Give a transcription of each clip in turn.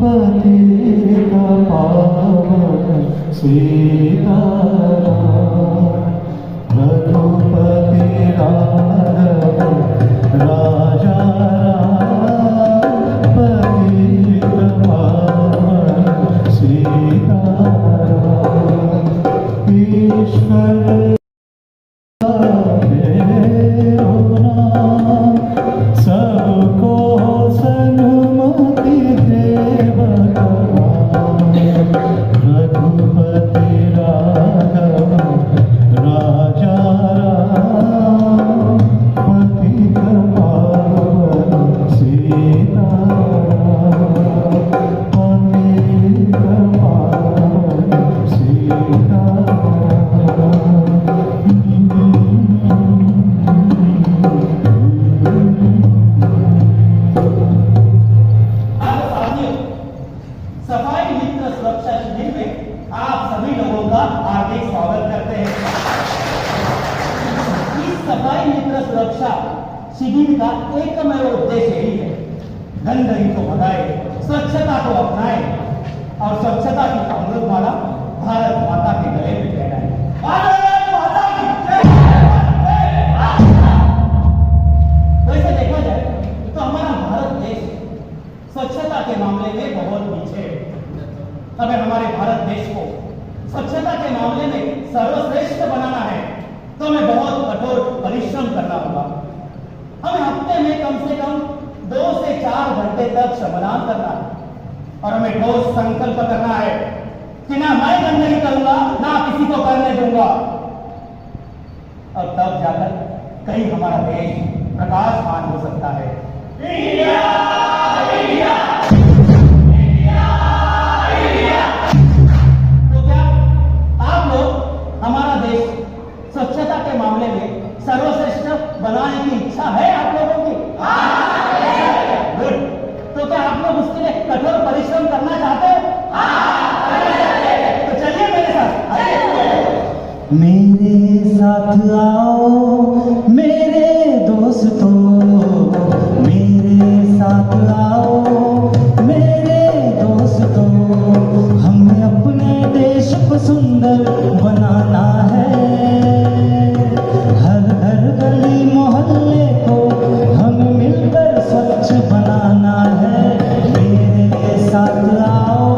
पतित पावन सीताराम। रघुपति राघव राजा राम, पतित पावन सीताराम। ईश्वर सबको सन्मति दे भगवान। रघुपति राघव राजा राम, पतित पावन सीताराम। पतित पावन सीताराम। सफाई मित्र सुरक्षा शिविर में आप सभी लोगों का हार्दिक स्वागत करते हैं। इस सफाई मित्र सुरक्षा शिविर का एकमेव उद्देश्य ही है, गंदगी को भगाए, स्वच्छता को अपनाए और स्वच्छता की अमृतमाला भारत माता के गले में पहनाए। भारत माता की जय। वैसे देखा जाए तो हमारा भारत देश स्वच्छता के मामले में बहुत पीछे है। अगर हमारे भारत देश को स्वच्छता के मामले में सर्वश्रेष्ठ बनाना है तो हमें बहुत कठोर परिश्रम करना होगा। हमें हफ्ते में कम से कम 2 से 4 घंटे तक श्रमदान करना है और हमें ठोस संकल्प करना है कि ना मैं गंदगी करूंगा, ना किसी को करने दूंगा। और तब जाकर कहीं हमारा देश प्रकाशमान हो सकता है। India, India. हमारा देश स्वच्छता के मामले में सर्वश्रेष्ठ बनाने की इच्छा है आप लोगों की? गुड। तो क्या आप लोग उसके लिए कठोर परिश्रम करना चाहते हो? तो चलिए मेरे साथ। मेरे साथ आओ मेरे दोस्तों, मेरे साथ आओ मेरे दोस्तों। हमें अपने देश को सुंदर बनाना है। हर हर गली मोहल्ले को हमें मिलकर स्वच्छ बनाना है। मेरे साथ आओ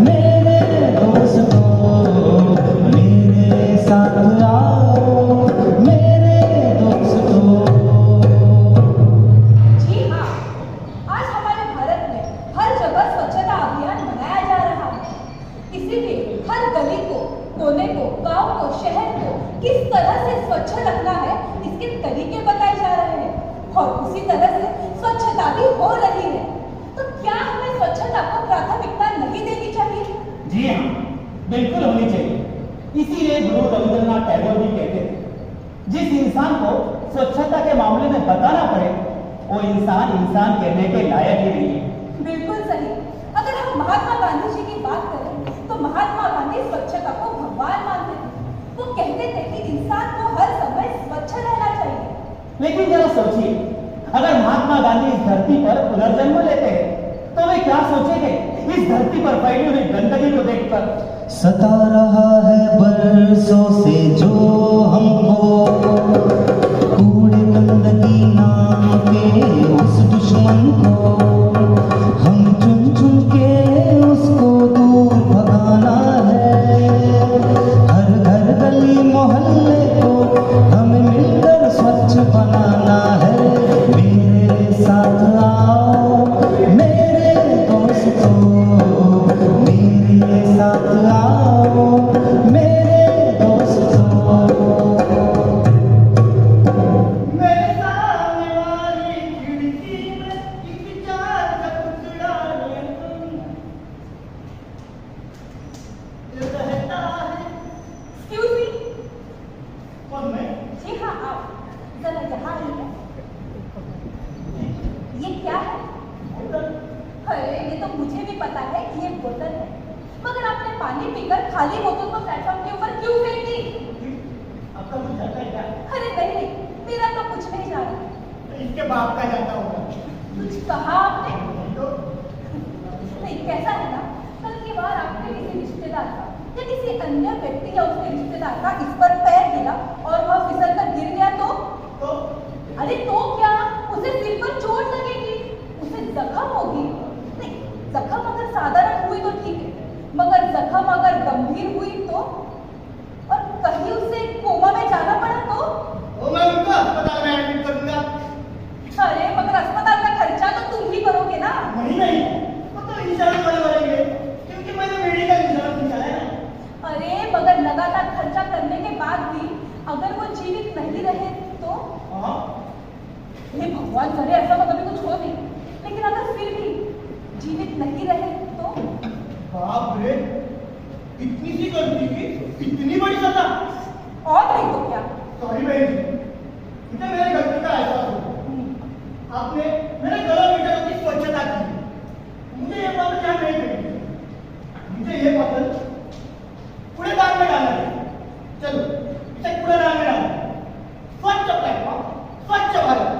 मेरे दोस्तों, मेरे साथ आओ मेरे दोस्तों। जी हाँ, आज हमारे भारत में हर जगह स्वच्छता अभियान मनाया जा रहा है। इसीलिए हर गली को, कोने को, गांव को, शहर को किस तरह से स्वच्छ रखना है इसके तरीके बताए जा रहे हैं और उसी तरह से स्वच्छता भी हो रही है। तो क्या हमें स्वच्छता को प्राथमिकता नहीं देनी चाहिए? जी हाँ, बिल्कुल होनी चाहिए। इसीलिए गुरु रविंद्रनाथ टैगोर भी कहते थे, जिस इंसान को स्वच्छता के मामले में बताना पड़े वो इंसान कहने के लायक ही नहीं है। बिल्कुल सही। अगर हम महात्मा गांधी जी की बात करें तो महात्मा गांधी स्वच्छता को भगवान मानते थे। वो कहते थे कि इंसान को हर समय स्वच्छ रहना चाहिए। लेकिन जरा सोचिए, अगर महात्मा गांधी इस धरती पर पुनर्जन्म लेते हैं तो वे क्या सोचेंगे इस धरती पर फैली हुई गंदगी को देखकर? सता रहा है बरसों से जो हमको, कूड़े गंदगी नाम के उस दुश्मन को। हम चुन चुन के उसको दूर भगाना है। हर घर गली मोहल्ले को हमें मिलकर स्वच्छ बनाना है। मेरे साथ आओ मेरे दोस्तों, मेरे साथ आओ मेरे दोस्तों। मेरे सामने वाली खिड़की में एक चार का टुकड़ा ले तुम। ये रहता है। Excuse me? और मैं जी हाँ, आओ जरा यहाँ आइए। ये क्या है? अरे ये तो मुझे भी पता है कि ये बोतल है, मगर आपने पानी पीकर खाली बोतल को प्लेटफॉर्म के ऊपर क्यों फेंक दी? आपका कुछ जाता है क्या? अरे नहीं नहीं, मेरा तो कुछ नहीं जाना। इसके बाप का जाता होगा। कुछ कहा आपने? नहीं, कैसा है ना, कल की बार आपके किसी रिश्तेदार का या किसी अन्य व्यक्ति या उसके रिश्तेदार का इस पर पैर गिरा और वह फिसल कर गिर गया तो अरे तो क्या, उसे सिर पर चोट लगेगी, उसे जख्म होगी। नहीं, जख्म अगर साधारण हुई तो ठीक है, मगर जख्म अगर गंभीर हुई तो, और कहीं उसे कोमा में जाना पड़ा तो मैं उनको अस्पताल में एडमिट करूंगा। अरे मगर अस्पताल का खर्चा तो तुम ही करोगे ना। नहीं, वो तो इंश्योरेंस वाले भरेंगे, क्योंकि मैंने मेडिकल इंश्योरेंस निकाला है ना। अरे मगर लगातार खर्चा करने के बाद भी अगर वो जीवित नहीं रहे तो? हाँ, हे भगवान करे ऐसा तो कभी कुछ हो नहीं, लेकिन अगर फिर भी जीवित नहीं रहे तो? बाप रे, इतनी सी गलती की इतनी बड़ी सजा। और नहीं तो क्या। सॉरी बहन जी, मुझे मेरी गलती का एहसास हो। आपने मेरे किलोमीटरों की स्वच्छता की, मुझे ये बात ध्यान नहीं रही। मुझे ये बोतल कूड़ेदान में डालना है। चलो इसे कूड़ेदान में डालो। स्वच्छ प्लेटफॉर्म, स्वच्छ भारत।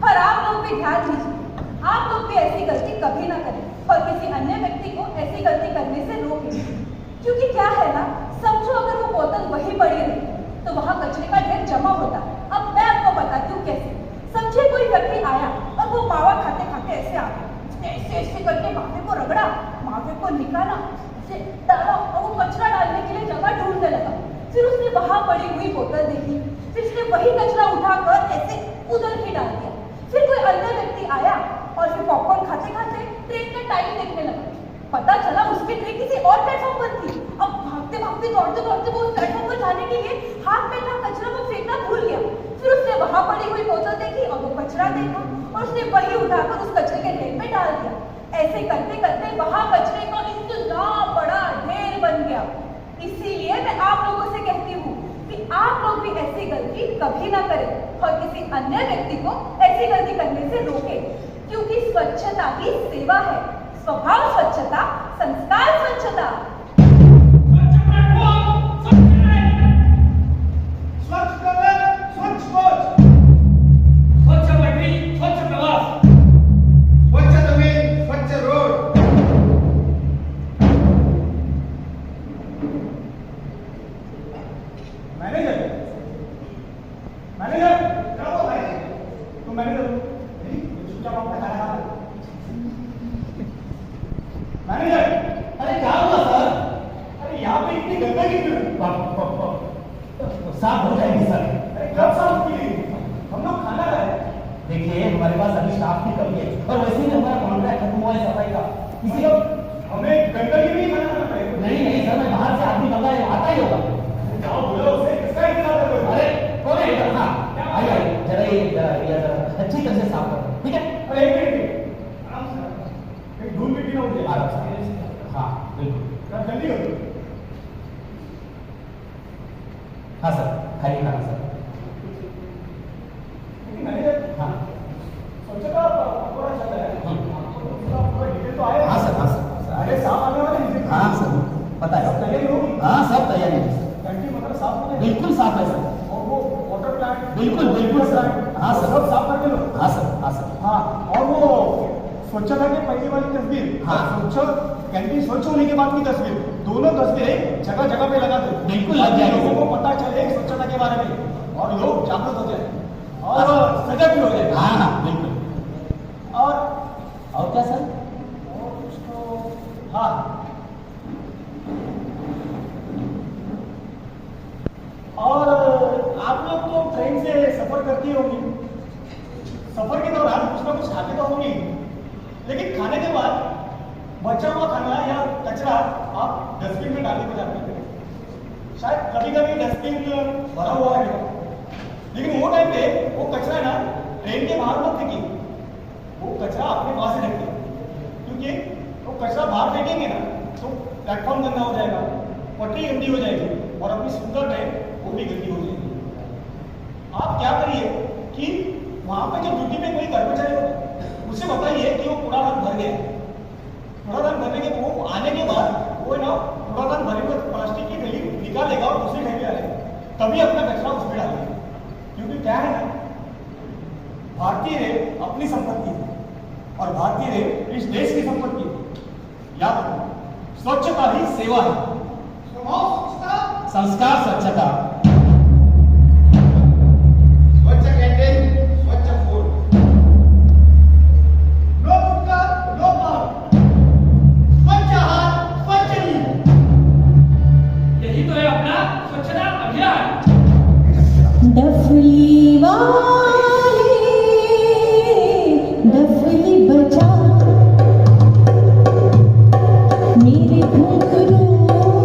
पर आप लोग भी ध्यान दीजिए, आप लोग भी ऐसी गलती कभी ना करें और किसी अन्य व्यक्ति को ऐसी गलती करने से रोकें। क्योंकि क्या है ना, समझो अगर वो बोतल वहीं पड़ी रही तो वहां कचरे का ढेर जमा होता। अब मैं आपको बताती हूँ कैसे। समझे कोई व्यक्ति आया और वो मावा खाते खाते ऐसे आ गया, उसने ऐसे ऐसे करके मावे को रगड़ा, मावे को निकाला, उसे डाला और वो कचरा डालने के लिए जगह ढूंढने लगा। फिर उसने वहां पड़ी हुई बोतल देखी, फिर उसने वही कचरा उठाकर ऐसे उधर ही डाल दिया। फिर कोई अन्य व्यक्ति आया और फिर पॉपकॉर्न खाते खाते ट्रेन का टाइम देखने लगा। पता चला उसकी ट्रेन किसी और प्लेटफॉर्म पर थी। अब भागते भागते दौड़ते दौड़ते वो उस प्लेटफॉर्म पर जाने के लिए हाथ में था कचरा वो फेंकना भूल गया। फिर उसने वहां पड़ी हुई बोतल देखी और वो कचरा देखा और उसने वही उठाकर उस कचरे के ढेर में डाल दिया। ऐसे करते करते वहां कचरे का इतना बड़ा ढेर बन गया। इसीलिए मैं आप लोगों से कहती हूँ कि आप लोग भी ऐसी गलती कभी ना करें और किसी अन्य व्यक्ति को ऐसी गलती करने से रोकें, क्योंकि स्वच्छता ही सेवा है। स्वभाव स्वच्छता, संस्कार स्वच्छता। स्वच्छ प्लेटफॉर्म, स्वच्छ ट्रेन, स्वच्छ कलर, स्वच्छ कोच, स्वच्छ पटरी, स्वच्छ प्रवास, स्वच्छ जमीन, स्वच्छ रोड। मैनेजर, मैनेजर, क्या हुआ भाई? तुम मैनेजर हो? नहीं, चुपचाप अपना खाना खा लो। मैनेजर, अरे क्या हुआ सर? अरे यहाँ पे इतनी गंदगी क्यों? साफ हो जाएगी सर। अरे कब साफ की? हम लोग खाना खाए। देखिए हमारे पास अभी स्टाफ की कमी है और वैसे ही हमारा कॉन्ट्रैक्ट खत्म हुआ है सफाई का। मतलब हमें गंदगी भी खाना खाना पड़ेगा। नहीं सर, मैं बाहर से आदमी मंगा है, आता ही होगा। जाओ बोलो उसे, किसका इंतजार कर रहे हो? अरे कौन है इधर? हाँ आइए जरा ये अच्छी तरह से साफ करो, ठीक है? अरे एक मिनट, आराम से, एक धूल मिट्टी ना उड़ जाए। आराम से। हाँ बिल्कुल। जल्दी करो। हाँ सर, खाली खाना सर। मैनेजर, हाँ स्वच्छता पूरा चल रहा है। पूरा डिटेल तो आया। हाँ सर, हाँ सर। अरे साफ आने वाले हैं। हाँ सर, पता है। सब तैयारी होगी। हाँ सब तैयारी है सर। टंकी मतलब साफ हो गई? बिल्कुल साफ है सर। और वो वाटर प्लांट? बिल्कुल सर। हाँ सर, सब साफ करके लो। हाँ सर, हाँ सर। हाँ, और वो स्वच्छता की पहली वाली तस्वीर, हाँ। स्वच्छ कैंटीन स्वच्छ होने के बाद की तस्वीर, दोनों तस्वीरें जगह जगह पे लगा दो। बिल्कुल लग जाएगी। लोगों को पता चले स्वच्छता के बारे में और लोग जागरूक हो जाए और सजग भी हो जाए। हाँ हाँ बिल्कुल। और क्या सर? और कुछ तो हाँ, और आप लोग तो ट्रेन से सफर करती होंगी। सफर के दौरान कुछ ना कुछ खाते तो होंगे, लेकिन खाने के बाद बचा हुआ खाना या कचरा आप डस्टबिन में डालने को जाते हैं। शायद कभी कभी डस्टबिन भरा हुआ है, लेकिन वो टाइम पे वो कचरा ना ट्रेन के बाहर मत फेंकिए, वो कचरा अपने पास ही रखिए, क्योंकि वो कचरा बाहर फेंकेंगे ना तो प्लेटफॉर्म गंदा हो जाएगा, पटरी गंदी हो जाएगी और अपनी सुंदर ट्रेन वो भी गंदी हो जाएगी। आप क्या करिए कि वहां पे जो ड्यूटी पे कोई कर्मचारी होगा उसे बताइए कि वो कूड़ादान भर गया। कूड़ादान भरने के वो आने के बाद वो ना कूड़ादान भरे हुए प्लास्टिक की थैली निकालेगा और दूसरी थैली डालेगा, तभी अपना कचरा उसमें डालेगा। क्योंकि क्या है ना, भारतीय भारतीय रेल इस देश की संपत्ति है। याद रखो, स्वच्छता ही सेवा है। स्वभाव स्वच्छता, संस्कार स्वच्छता, स्वच्छ कैंटीन, स्वच्छ फूड, नो गुटखा, नो पान, स्वच्छ आहार, स्वच्छ नींद। यही तो है अपना स्वच्छता अभियान। डफली वाले डफली बजा मेरे घुंघरू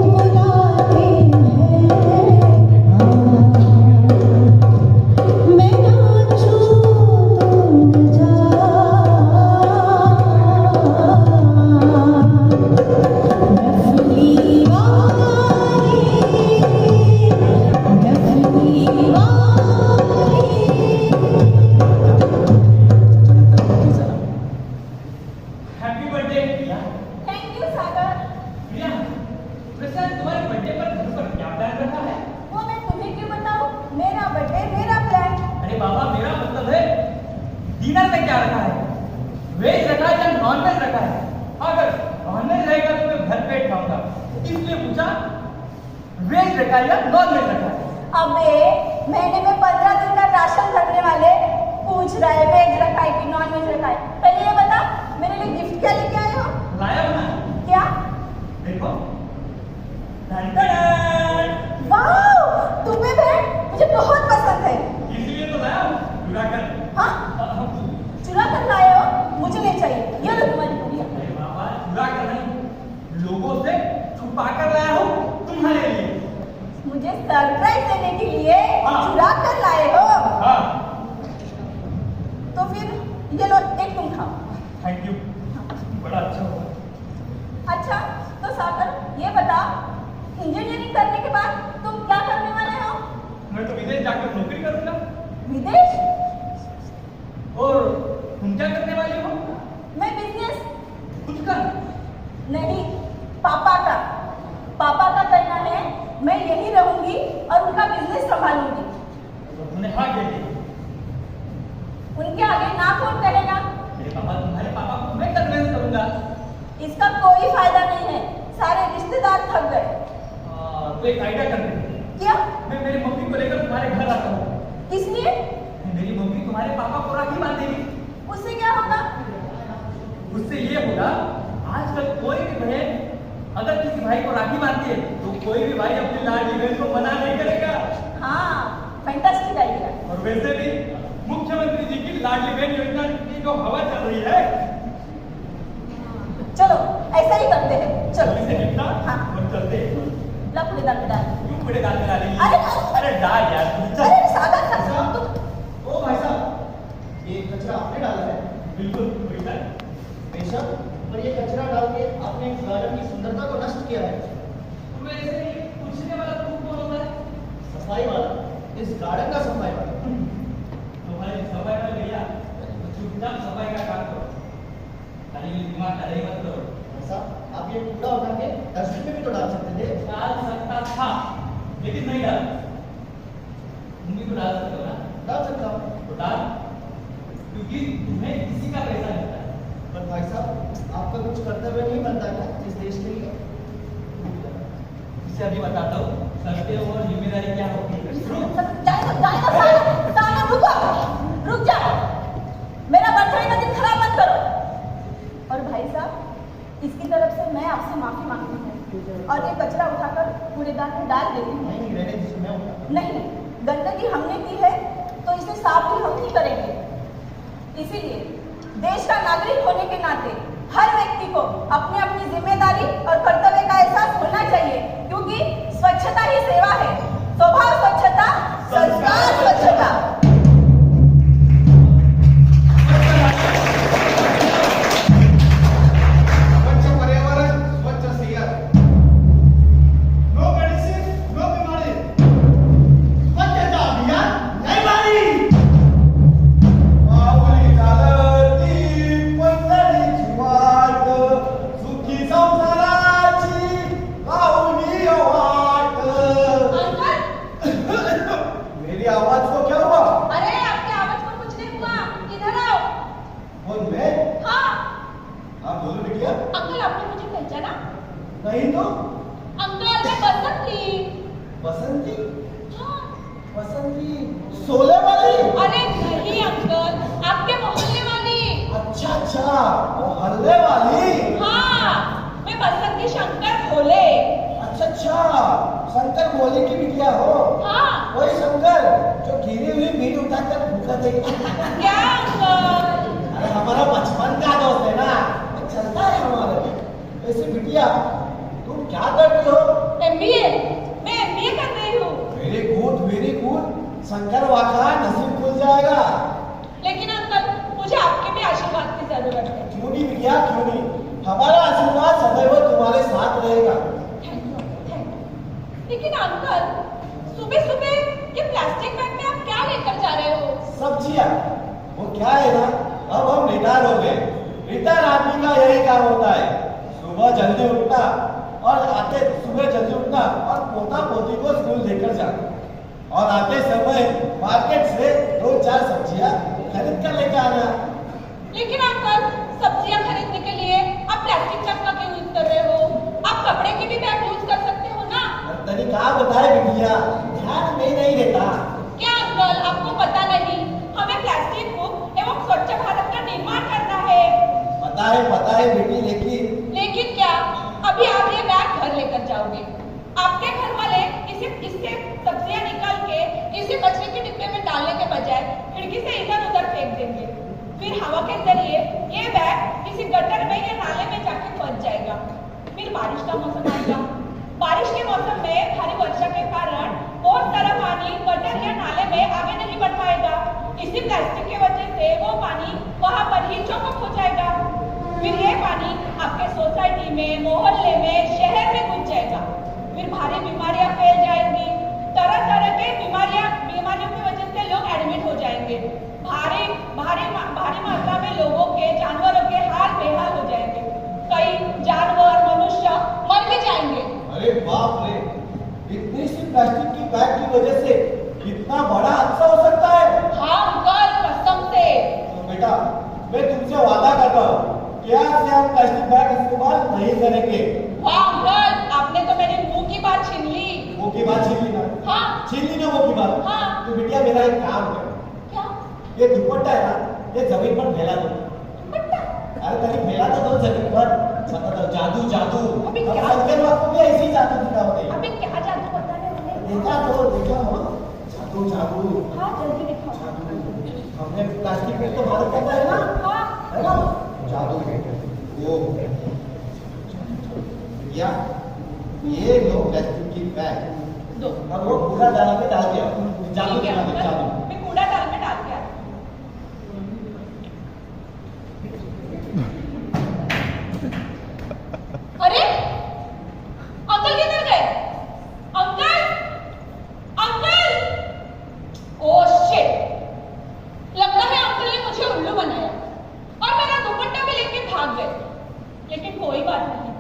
बुलाते हैं मैं नाचूं तुम जा डफली वाले डफली वाले happy birthday Priya. Thank you Sagar. Priya, वैसे तुम्हारे बर्थडे पर घर पर क्या प्लान रखा है? वो मैं तुम्हें क्यों बताऊं? मेरा बर्थडे मेरा प्लान। अरे बाबा, मेरा मतलब है डिनर में क्या रखा है? वेज रखा है या नॉन वेज रखा है? अगर नॉन वेज रहेगा तो मैं भर पेट खाऊंगा, इसलिए पूछा वेज रखा है या नॉन वेज रखा है? अबे महीने में 15 दिन का राशन भरने वाले पूछ रहा है वेज रखा है कि नॉन वेज रखा है। पहले ये बता, मेरे लिए गिफ्ट क्या लेके आए हो? लाया हूं ना, क्या? देखो। टन-टन-टन। वाओ, तुम्हें भेंट मुझे बहुत पसंद है। इसलिए तो लाया हूं, चुरा कर। हाँ, चुरा कर लाए हो? मुझे नहीं चाहिए। ये लो तुम्हारी गुड़िया। अरे बाबा, चुरा कर नहीं, लोगों से छुपा कर लाया हूं तुम्हारे लिए। मुझे सरप्राइज देने के लिए हाँ। चुरा कर लाए हो? हाँ, तो फिर ये लो, एक तुम खाओ। थैंक यू, बड़ा अच्छा हुआ। अच्छा, तो सागर ये बता, इंजीनियरिंग करने के बाद तुम क्या करने वाले हो? मैं तो विदेश जाकर नौकरी करूंगा। विदेश? और तुम क्या करने वाली हो? मैं बिजनेस कुछ कर। नहीं, पापा का। पापा का कहना है मैं यहीं रहूंगी और उनका बिजनेस संभालूंगी। तो तुमने हाँ कह दी। उनके आगे ना कौन कहेगा? मेरे पापा, तुम्हारे पापा को मैं कन्विंस करूंगा। इसका कोई फायदा नहीं है, सारे रिश्तेदार थक गए। तो एक आइडिया करते हैं। क्या? मैं मेरी मम्मी को लेकर तुम्हारे घर आता हूँ। किस लिए? मेरी मम्मी तुम्हारे पापा को राखी बांधेगी। उससे क्या होगा? उससे ये होगा, आजकल कोई भी बहन अगर किसी भाई को राखी बांधती है तो कोई भी भाई अपनी लाडली बहन को मना नहीं करेगा। हाँ, फैंटास्टिक आइडिया। और वैसे भी मुख्यमंत्री जी की लाडली बहन योजना की जो हवा चल रही है, चलो ऐसा ही करते हैं। चलो इसे निपटा हाँ। और चलते हैं। ला कूड़ेदान में डाल। क्यों कूड़ेदान में डालेंगे? अरे, अरे डाल यार, तू चल। अरे सागर का तुम ओ भाई साहब, ये कचरा आपने डाला है? बिल्कुल बेटा। बेशक, पर ये कचरा डाल के आपने गार्डन की सुंदरता को नष्ट किया है। वैसे ये पूछने वाला तू कौन होता है? सफाई वाला, इस गार्डन का सफाई वाला। तुम्हारी सफाई का भैया, चुपचाप सफाई का काम करो, खाली दिमाग का नहीं मत करो। भाई साहब, आप ये कूड़ा उठा के डस्टबिन में भी तो डाल सकते थे। डाल सकता था, लेकिन नहीं डाल। तुम भी तो डाल सकते हो ना? डाल सकता हूँ। तो डाल, क्योंकि तुम्हें किसी का पैसा मिलता है। पर भाई साहब, आपका कुछ कर्तव्य नहीं बनता क्या इस देश के लिए? इसे अभी बताता हूँ, कर्तव्य और जिम्मेदारी क्या होती है। शुरू। जाएगा सागर रुक जा। मेरा बर्थडे का दिन खराब मत करो। और भाई साहब, इसकी तरफ से मैं आपसे माफी मांगती हूँ और ये कचरा उठाकर कूड़ेदान में डाल देती हूँ। नहीं, रहने दीजिए, मैं उठाता नहीं, गंदगी हमने की है तो इसे साफ भी हम ही करेंगे। इसीलिए देश का नागरिक होने के नाते हर व्यक्ति को अपनी अपनी जिम्मेदारी और कर्तव्य का एहसास होना चाहिए, क्योंकि स्वच्छता ही सेवा है। स्वभाव स्वच्छता, संस्कार स्वच्छता। स्वच्छ पर्यावरण, स्वच्छ सेहत, नो मेडिसिन, नो बीमारी, स्वच्छता अभियान नई बारी। माऊली चालती पंढरीची वाट, सुखी संसाराची लावणी वाट. अंकल, नहीं तो अंकल मैं बसंती। बसंती हाँ। बसंती सोले वाली। अरे नहीं अंकल, आपके मोहल्ले वाली। अच्छा अच्छा मोहल्ले वाली। हाँ, मैं बसंती शंकर भोले। अच्छा अच्छा शंकर भोले की बिटिया हो। हाँ। वही शंकर जो गिरी हुई मीट उठाकर भूखा थे। क्या अंकल? अरे हमारा बचपन का दोस्त है ना, तो चलता है हमारे। वैसे बिटिया तुम क्या करती हो? एमबीए। मैं एमबीए कर रही हूँ। Very good very good. Shankar वाका नसीब खुल जाएगा। लेकिन अंकल मुझे आपके भी आशीर्वाद की जरूरत है। क्यों नहीं बिटिया क्यों नहीं, हमारा आशीर्वाद सदैव तुम्हारे साथ रहेगा। Thank you, thank you. लेकिन अंकल सुबह सुबह ये प्लास्टिक बैग में आप क्या लेकर जा रहे हो? सब्जियां वो क्या है ना, अब हम रिटायर हो गए। रिटायर आदमी का यही काम होता है, सुबह जल्दी उठना और सुबह जल्दी उठना और पोता पोती को स्कूल लेकर जाना और आते समय मार्केट से 2-4 सब्जियां खरीद कर लेकर आना। लेकिन अंकल सब्जियां खरीदने के लिए आप प्लास्टिक बैग का क्यों यूज कर रहे हो? आप कपड़े के भी बैग यूज कर सकते हो ना। तरीका बताए बिटिया, ध्यान में नहीं देता। क्या अंकल आपको पता नहीं, हमें प्लास्टिक मुक्त एवं स्वच्छ भारत का निर्माण करना है। पता है बेटी, लेकिन क्या अभी आप ये बैग घर लेकर जाओगे? आपके घर वाले इससे सब्जियां निकाल के इसे कचरे के डिब्बे में डालने के बजाय खिड़की से इधर उधर फेंक देंगे। फिर हवा के जरिए ये बैग किसी गटर में या नाले में जाके फंस जाएगा। फिर बारिश का मौसम आएगा। बारिश के मौसम में भारी वर्षा के कारण बहुत सारा पानी गटर या नाले में आगे नहीं बढ़ पाएगा। इसी प्लास्टिक की वजह से वो पानी वहां पर ही चौक हो जाएगा। फिर ये पानी आपके सोसाइटी में, मोहल्ले में, शहर में घुस जाएगा। फिर भारी बीमारियां फैल जाएंगी। तरह तरह के बीमारियों की वजह से लोग एडमिट हो जाएंगे। भारी मात्रा में लोगों के, जानवरों के हाल बेहाल हो जाएंगे। कई जानवर, मनुष्य मर भी जाएंगे। अरे बाप रे, इतनी सी प्लास्टिक की बैग की वजह से इतना बड़ा हादसा हो सकता है? हाँ अंकल कसम से। तो बेटा मैं तुमसे वादा करता हूँ कि आज से हम प्लास्टिक बैग इस्तेमाल नहीं करेंगे। वाह अंकल, आपने तो मेरे मुंह की बात छीन ली। मुंह की बात छीन ली ना? हाँ। छीन ली ना मुंह की बात? हाँ। तो बिटिया मेरा एक काम कर, क्या? ये दुपट्टा है ना, ये जमीन पर फैला दो। दुपट्टा? अरे कहीं फैला तो दो जमीन पर। बता दो जादू जादू। अभी हम क्या? शंकर बाबू को भी ऐसे ही जादू दिखाओगे। अभी क्या जादू बताने वाले? देखा हो जादू जादू हाँ जल्दी दिखाओ। जादू। हमने प्लास्टिक बैग तो भारत करता है ना, हाँ। है ना? जादू वो या ये लो प्लास्टिक की बैग दो। और वो पूरा डाल के डाल दिया। जादू ठीक है दिखा दो, अंकल, जादू। मैं कूड़ा डाल में डाल के आती हूँ। अरे अंकल किधर गए? अंकल अंकल ओह शिट, लगता है अंकल ने मुझे उल्लू बनाया और मेरा दुपट्टा भी लेके भाग गए। लेकिन कोई बात नहीं,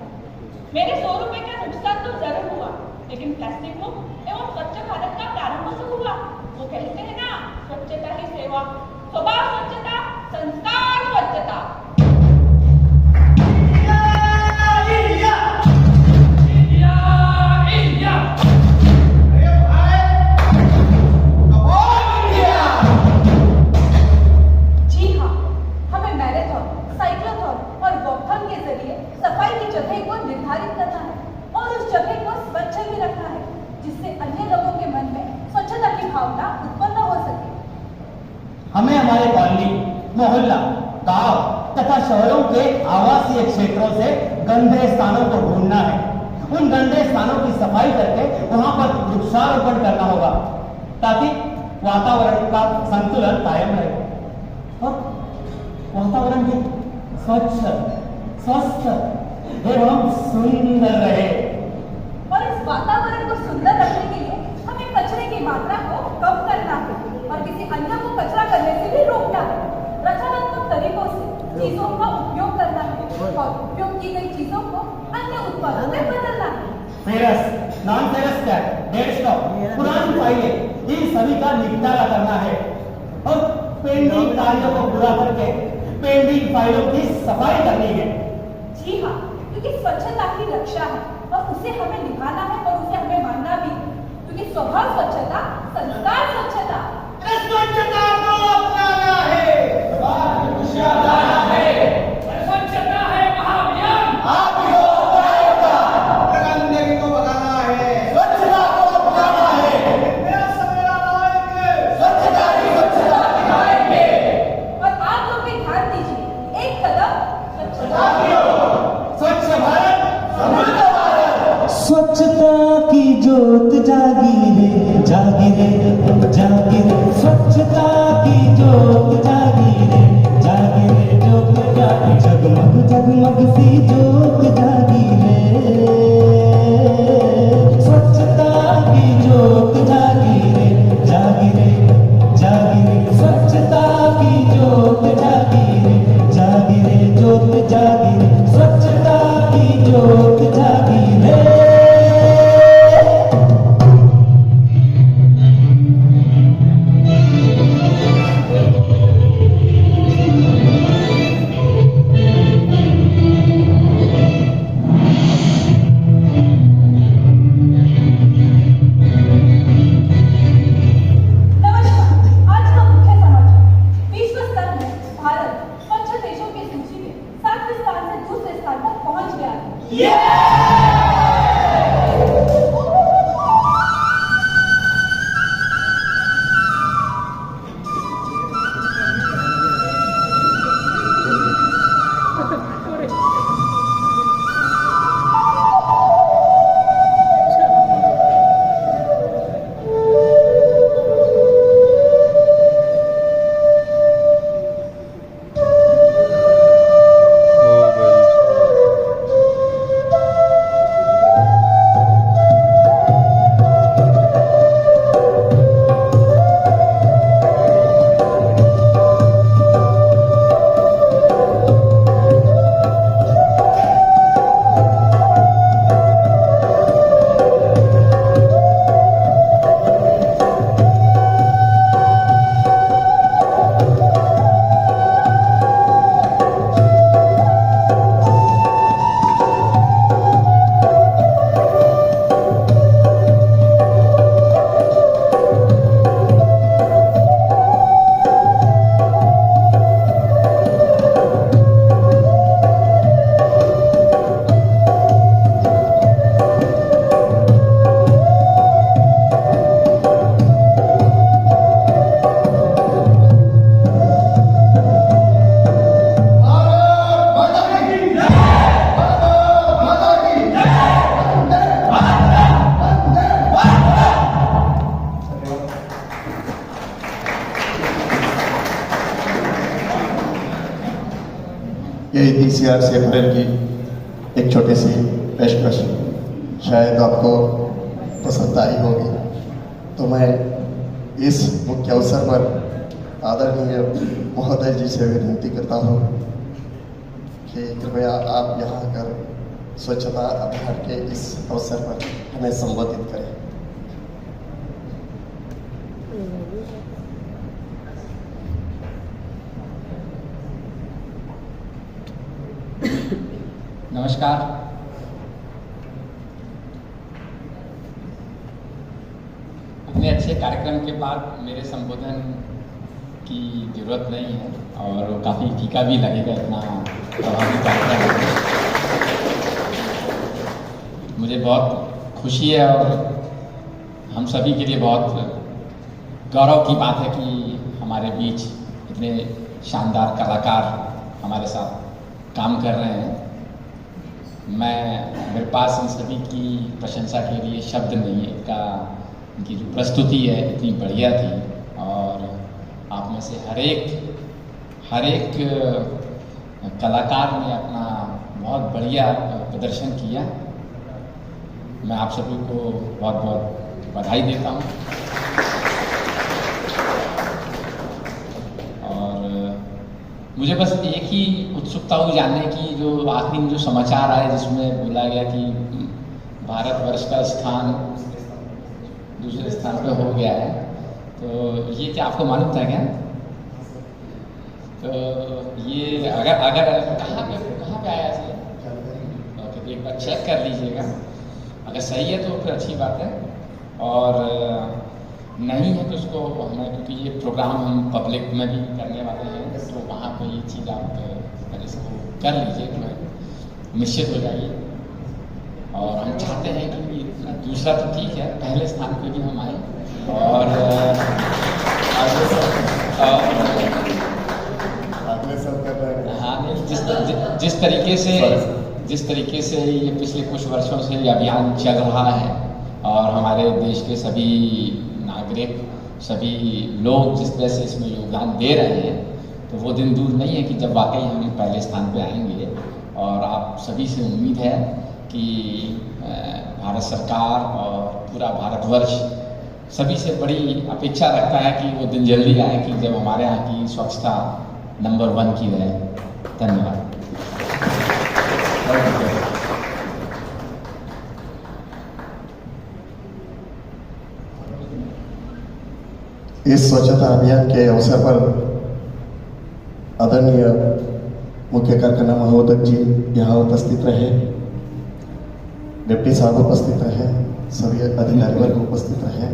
मेरे 100 रुपए का नुकसान तो जरूर हुआ, लेकिन प्लास्टिक मुक्त एवं स्वच्छ भारत का प्रारंभ तो हुआ। वो कहते हैं ना, स्वच्छता ही सेवा। स्वभाव स्वच्छता, संस्कार स्वच्छता। India India India. अरे भाई कमाल इंडिया। जी हाँ, हमें मैराथन, साइक्लोथॉन और वॉकथॉन के जरिए सफाई की जगह को निर्धारित करना है और उस जगह को स्वच्छ भी रखना है, जिससे अन्य लोगों के मन में स्वच्छता की भावना उत्पन्न हो सके। हमें हमारे कॉलोनी, मोहल्ला, गांव तथा शहरों के आवासीय क्षेत्रों से गंदे स्थानों को ढूंढना है। उन गंदे स्थानों की सफाई करके वहां पर वृक्षारोपण करना होगा, ताकि वातावरण का संतुलन कायम रहे और वातावरण भी स्वच्छ, स्वस्थ एवं सुंदर रहे। और इस वातावरण को सुंदर रखने के लिए हमें कचरे की मात्रा को कम करना है और किसी अन्य को कचरा करने से भी रोकना है। रचनात्मक तरीकों से चीजों का उपयोग करना है और उपयोग की गई चीजों को अन्य उत्पादों में बदलना है। Ferrous, non ferrous tag, dead stock, पुरानी फाइलें, इन सभी का निपटारा करना है और पेंडिंग कार्यों को पूरा करके पेंडिंग फाइलों की सफाई करनी है। जी हाँ, क्योंकि स्वच्छता की रक्षा है और उसे हमें निभाना है और उसे हमें मानना भी, क्योंकि स्वभाव स्वच्छता, संस्कार स्वच्छता। स्वच्छता को अपनाना है, लाना है, स्वच्छता है महाअभियान। आप ही को अपनाएगा, गंदगी को भगाना है, स्वच्छता को अपनाना है, मेरा सवेरा लाएंगे, स्वच्छता की स्वच्छता दिखाएंगे। और आप लोग भी ध्यान दीजिए, एक कदम स्वच्छता की ओर। स्वच्छ भारत, समृद्ध भारत। स्वच्छता की जोत जागी रे, जागी रे, जागी रे, स्वच्छता की जोत जागी रे, जागी रे, जोत जागी, जगमग जगमग सी जोत जागी रे, स्वच्छता की जोत जागी रे, जागी रे, जागी रे, स्वच्छता की जोत जागी रे, जागी रे, जोत जागी रे, स्वच्छता की जोत जागी रे। नमस्कार, आज का मुख्य समाचार। विश्व स्तर में भारत स्वच्छ देशों की सूची में 7वें स्थान से दूसरे स्थान पर पहुंच गया है। यही DCR से पटेल की एक छोटी सी पेशकश शायद आपको पसंद आई होगी। तो मैं इस मुख्य अवसर पर आदरणीय महोदय जी से विनती करता हूँ कि कृपया आप यहाँ आकर स्वच्छता अभियान के इस अवसर पर हमें संबोधित करें। नमस्कार। इतने अच्छे कार्यक्रम के बाद मेरे संबोधन की जरूरत नहीं है और काफ़ी फीका भी लगेगा, इतना प्रभावी कार्यक्रम है। मुझे बहुत खुशी है और हम सभी के लिए बहुत गौरव की बात है कि हमारे बीच इतने शानदार कलाकार हमारे साथ काम कर रहे हैं। मेरे पास इन सभी की प्रशंसा के लिए शब्द नहीं है। इनकी जो प्रस्तुति है इतनी बढ़िया थी और आप में से हर एक कलाकार ने अपना बहुत बढ़िया प्रदर्शन किया। मैं आप सभी को बहुत बहुत बधाई देता हूँ। और मुझे बस एक ही उत्सुकता हुई जानने की, जो आखिरी में जो समाचार आए जिसमें बोला गया कि भारतवर्ष का स्थान दूसरे स्थान पे हो गया है, तो ये क्या आपको मालूम था क्या? तो ये अगर कहाँ पे आया था? ओके, एक बार चेक कर लीजिएगा। अगर सही है तो फिर अच्छी बात है, और नहीं है तो उसको हमें, क्योंकि ये प्रोग्राम हम पब्लिक में भी करने वाले हैं, तो वहाँ पे ये चीज़ आप अगर इसको कर लीजिए तो निश्चित हो जाइए। और हम चाहते हैं कि दूसरा तो ठीक है, पहले स्थान पे भी हम आए, और अगले साल कर रहे हैं। हाँ नहीं, जिस तरीके से ये पिछले कुछ वर्षों से ये अभियान चल रहा है, और हमारे देश के सभी नागरिक, सभी लोग जिस तरह से इसमें योगदान दे रहे हैं, तो वो दिन दूर नहीं है कि जब वाकई हम पहले स्थान पे आएंगे। और आप सभी से उम्मीद है कि भारत सरकार और पूरा भारतवर्ष सभी से बड़ी अपेक्षा रखता है कि वो दिन जल्दी आए कि जब हमारे यहाँ की स्वच्छता नंबर 1 की रहे। धन्यवाद। इस स्वच्छता अभियान के अवसर पर आदरणीय मुख्य कार्यक्रम महोदय जी यहाँ उपस्थित रहे, डिप्टी साहब उपस्थित रहे, सभी अधिकारी वर्ग उपस्थित रहे,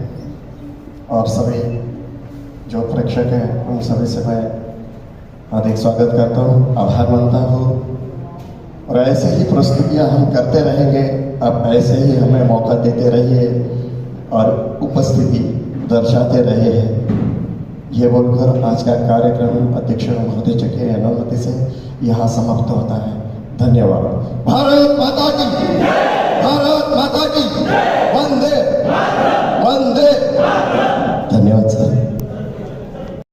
और सभी जो प्रेक्षक हैं उन सभी से मैं हार्दिक स्वागत करता हूँ, आभार मानता हूँ। और ऐसे ही प्रस्तुतियाँ हम करते रहेंगे, आप ऐसे ही हमें मौका देते रहिए और उपस्थिति दर्शाते रहे। ये बोलकर आज का कार्यक्रम अध्यक्ष महोदय जी की अनुमति से यहाँ समाप्त होता है। धन्यवाद। भारत माता की, भारत